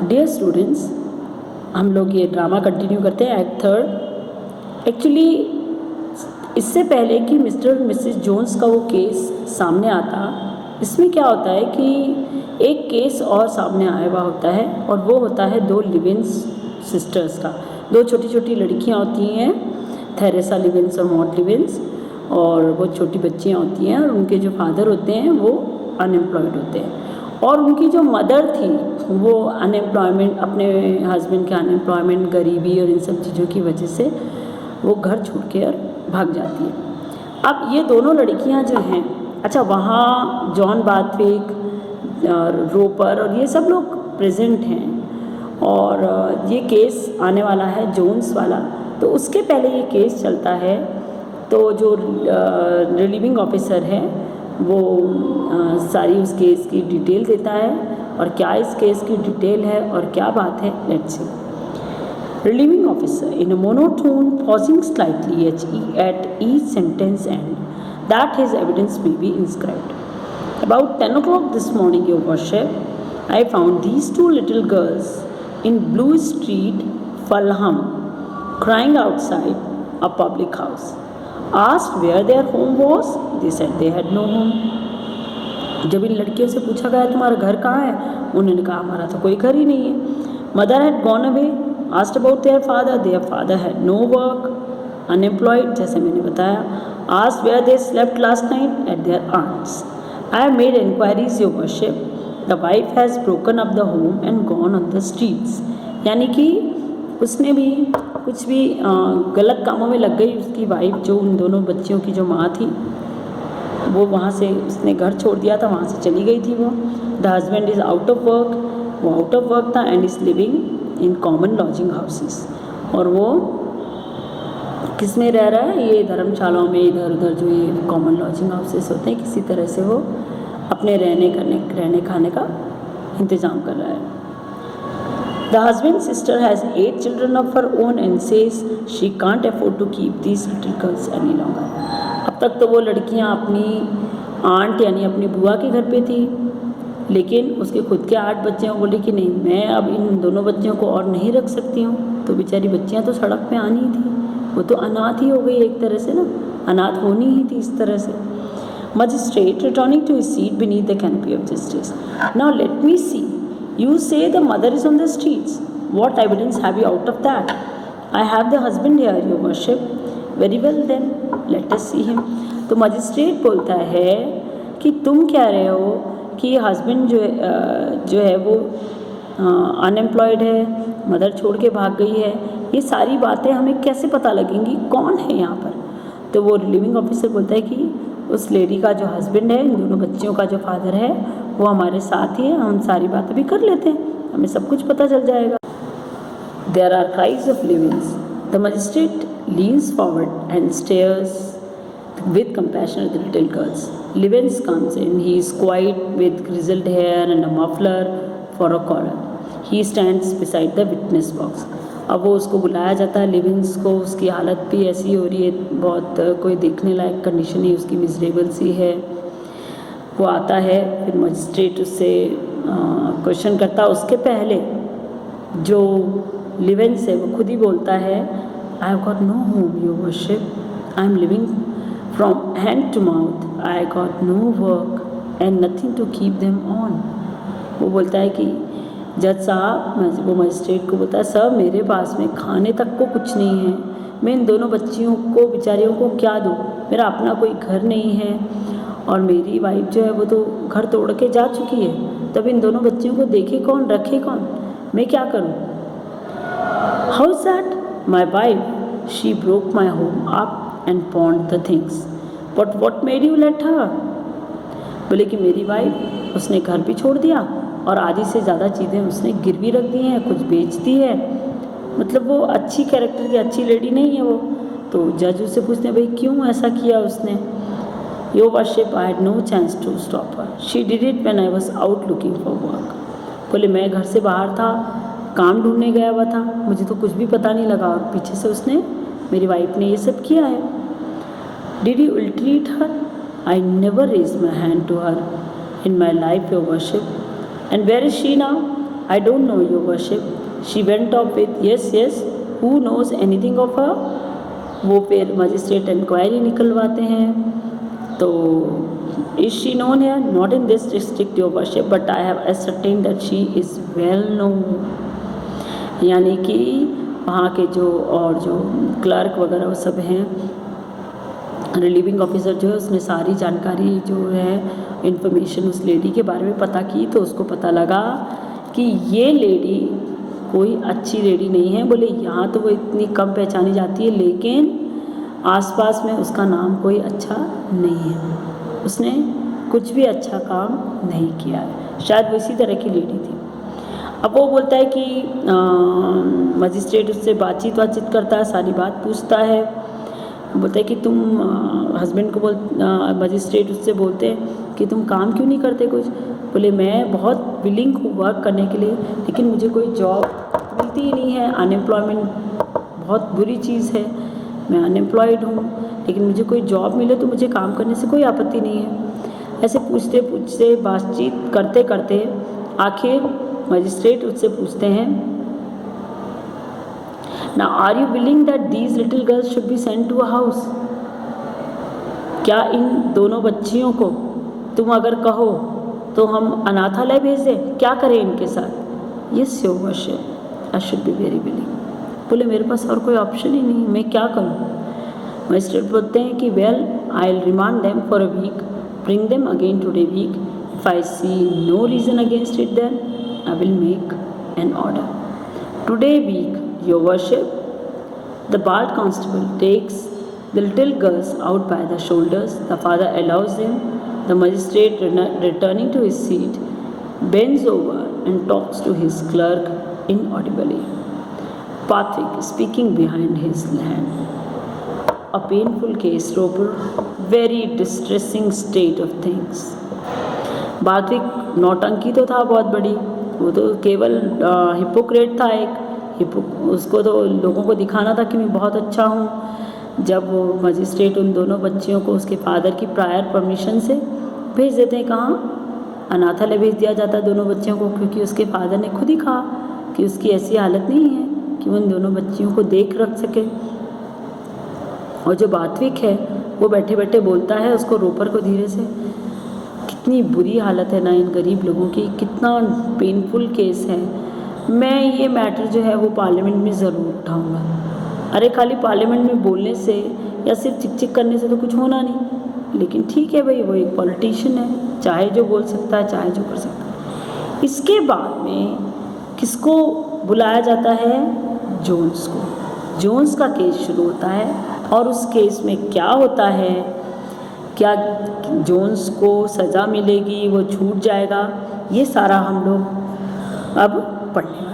Dear students, हम लोग ये ड्रामा कंटिन्यू करते हैं एक्ट थर्ड। एक्चुअली इससे पहले कि मिस्टर और मिसेस जोन्स का वो केस सामने आता, इसमें क्या होता है कि एक केस और सामने आया हुआ होता है और वो होता है दो लिविंस सिस्टर्स का। दो छोटी छोटी लड़कियां होती हैं, थेरेसा लिविंस और मॉड लिविंस, और वो छोटी बच्चियां होती हैं और उनके जो फादर होते हैं वो अनएम्प्लॉयड होते हैं और उनकी जो मदर थी वो अनएम्प्लॉयमेंट, अपने हस्बैंड के अनएम्प्लॉयमेंट, गरीबी और इन सब चीज़ों की वजह से वो घर छोड़ के और भाग जाती है। अब ये दोनों लड़कियां जो हैं, अच्छा वहाँ जॉन बाथविक, रोपर और ये सब लोग प्रेजेंट हैं और ये केस आने वाला है जोन्स वाला। तो उसके पहले ये केस चलता है तो जो रिलीविंग ऑफिसर है वो सारी उस केस की डिटेल देता है और क्या इस केस की डिटेल है और क्या बात है, let's see. Relieving officer in a monotone, pausing slightly at each sentence end, that his evidence may be inscribed. About 10 o'clock this morning, Your Worship, I found these two little girls in Blue Street, Fulham, crying outside a public house. Asked where their home was, they said they had no home. जब इन लड़कियों से पूछा गया तुम्हारा घर कहाँ है, उन्होंने कहा हमारा तो कोई घर ही नहीं है। Mother had gone away. Asked about their father had no work, unemployed, जैसे मैंने बताया। Asked where they slept last night, at their aunt's. I have made enquiries, Your Worship. The wife has broken up the home and gone on the streets. यानी कि उसने भी कुछ भी गलत कामों में लग गई, उसकी वाइफ जो उन दोनों बच्चियों की जो माँ थी वो वहाँ से उसने घर छोड़ दिया था, वहाँ से चली गई थी वो। The husband is out of work, वो आउट ऑफ वर्क था and is living in common lodging houses. और वो किस में रह रहा है, ये धर्मशालाओं में, इधर उधर जो ये कॉमन लॉजिंग हाउसेस होते हैं, किसी तरह से वो अपने रहने खाने का इंतज़ाम कर रहा है। The husband sister has 8 children of her own and says she can't afford to keep these little girls any longer. अब तक तो वो लड़कियां अपनी आंट यानी अपनी बुआ के घर पे थी, लेकिन उसके खुद के 8 बच्चे हैं। बोले कि नहीं, मैं अब इन दोनों बच्चियों को और नहीं रख सकती हूँ। तो बेचारी बच्चियाँ तो सड़क पे आनी ही थी, वो तो अनाथ ही हो गई एक तरह से ना, अनाथ होनी ही थी इस तरह से। Magistrate returning to his seat beneath the canopy of justice. Now let me see, you say the mother is on the streets, what evidence have you out of that? I have the husband here, your worship. Very well then, let us see him. तो magistrate बोलता है कि तुम कह रहे हो कि husband जो है वो अनएम्प्लॉयड है, मदर छोड़ के भाग गई है, ये सारी बातें हमें कैसे पता लगेंगी, कौन है यहाँ पर? तो वो रिलीविंग ऑफिसर बोलता है कि उस लेडी का जो हस्बैंड है, इन दोनों बच्चियों का जो फादर है, वो हमारे साथ ही है, हम सारी बातें भी कर लेते हैं, हमें सब कुछ पता चल जाएगा। There are cries of livings. The magistrate leans forward and stares with compassion at the little girls. Livens comes in. He is quiet with grizzled hair and a muffler for a collar. He stands beside the witness box. अब वो उसको बुलाया जाता है लिविंस को, उसकी हालत भी ऐसी हो रही है, बहुत कोई देखने लायक कंडीशन ही उसकी, मिजरेबल सी है। वो आता है, फिर मजिस्ट्रेट उससे क्वेश्चन करता है। उसके पहले जो लिविंस है वो खुद ही बोलता है, I have got no home your worship, I am living from hand to mouth, I got no work and nothing to keep them on. वो बोलता है कि जज साहब, वो मजिस्ट्रेट को बोलता है, सर मेरे पास में खाने तक को कुछ नहीं है, मैं इन दोनों बच्चियों को बेचारियों को क्या दूँ, मेरा अपना कोई घर नहीं है और मेरी वाइफ जो है वो तो घर तोड़ के जा चुकी है, तब इन दोनों बच्चियों को देखे कौन, रखे कौन, मैं क्या करूँ? How is that? My wife, she broke my home up and pawned the things. But what made you let her? बोले कि मेरी वाइफ, उसने घर भी छोड़ दिया और आधी से ज़्यादा चीज़ें उसने गिरवी रख दी हैं, कुछ बेच दी है, मतलब वो अच्छी कैरेक्टर की अच्छी लेडी नहीं है वो। तो जज उससे पूछते हैं, भाई क्यों ऐसा किया उसने? Your worship, I had no chance to stop her, she did it when I was out looking for work. बोले मैं घर से बाहर था, काम ढूंढने गया हुआ था, मुझे तो कुछ भी पता नहीं लगा और पीछे से उसने, मेरी वाइफ ने ये सब किया है। Did you ill treat her? I never raise my hand to her in my life your worship. And where is she now? I don't know your worship. She went off with yes yes, who knows anything of her. वो फिर magistrate inquiry निकलवाते हैं। तो is she known है, not in this district your worship, but I have ascertain that she is well known. यानी कि वहाँ के जो और जो क्लर्क वगैरह वो सब हैं, रिलीविंग ऑफिसर जो है उसने सारी जानकारी जो है इन्फॉर्मेशन उस लेडी के बारे में पता की, तो उसको पता लगा कि ये लेडी कोई अच्छी लेडी नहीं है। बोले यहाँ तो वो इतनी कम पहचानी जाती है, लेकिन आसपास में उसका नाम कोई अच्छा नहीं है, उसने कुछ भी अच्छा काम नहीं किया है, शायद वो इसी तरह की लेडी थी। अब वो बोलता है कि मजिस्ट्रेट उससे बातचीत करता है, सारी बात पूछता है। बोलता है कि तुम हस्बैंड को मजिस्ट्रेट उससे बोलते हैं कि तुम काम क्यों नहीं करते कुछ। बोले मैं बहुत विलिंग हूँ वर्क करने के लिए, लेकिन मुझे कोई जॉब मिलती ही नहीं है। अनएम्प्लॉयमेंट बहुत बुरी चीज़ है, मैं अनएम्प्लॉयड हूँ, लेकिन मुझे कोई जॉब मिले तो मुझे काम करने से कोई आपत्ति नहीं है। ऐसे पूछते पूछते बातचीत करते करते आखिर मजिस्ट्रेट उससे पूछते हैं, Now are you willing that these little girls should be sent to a house? क्या इन दोनों बच्चियों को तुम अगर कहो तो हम अनाथालय भेज दें, क्या करें इनके साथ? Yes your worship, I should be very willing। बोले मेरे पास और कोई ऑप्शन ही नहीं, मैं क्या करूँ? मजिस्ट्रेट बोलते हैं कि well I'll remand them for a week, bring them again today week, if I see no reason against it then I will make an order। Today week your worship, the bald constable takes the little girls out by the shoulders, the father allows them, the magistrate returning to his seat bends over and talks to his clerk inaudibly, Patrick speaking behind his hand। A painful case, Roper, very distressing state of things। पात्रिक नौटंकी तो था बहुत बड़ी, वो तो केवल hypocrite था एक, उसको तो लोगों को दिखाना था कि मैं बहुत अच्छा हूँ। जब वो मजिस्ट्रेट उन दोनों बच्चियों को उसके फादर की प्रायर परमिशन से भेज देते हैं, कहाँ अनाथालय भेज दिया जाता है दोनों बच्चियों को, क्योंकि उसके फादर ने खुद ही कहा कि उसकी ऐसी हालत नहीं है कि वो उन दोनों बच्चियों को देख रख सके। और जो बात्विक है वो बैठे बैठे बोलता है उसको, रोपर को धीरे से, कितनी बुरी हालत है ना इन गरीब लोगों की, कितना पेनफुल केस है, मैं ये मैटर जो है वो पार्लियामेंट में ज़रूर उठाऊंगा। अरे खाली पार्लियामेंट में बोलने से या सिर्फ चिक चिक करने से तो कुछ होना नहीं, लेकिन ठीक है भाई, वो एक पॉलिटिशियन है, चाहे जो बोल सकता है, चाहे जो कर सकता है। इसके बाद में किसको बुलाया जाता है? जोन्स को। जोन्स का केस शुरू होता है और उस केस में क्या होता है, क्या जोन्स को सज़ा मिलेगी, वो छूट जाएगा, ये सारा हम लोग अब पढ़ने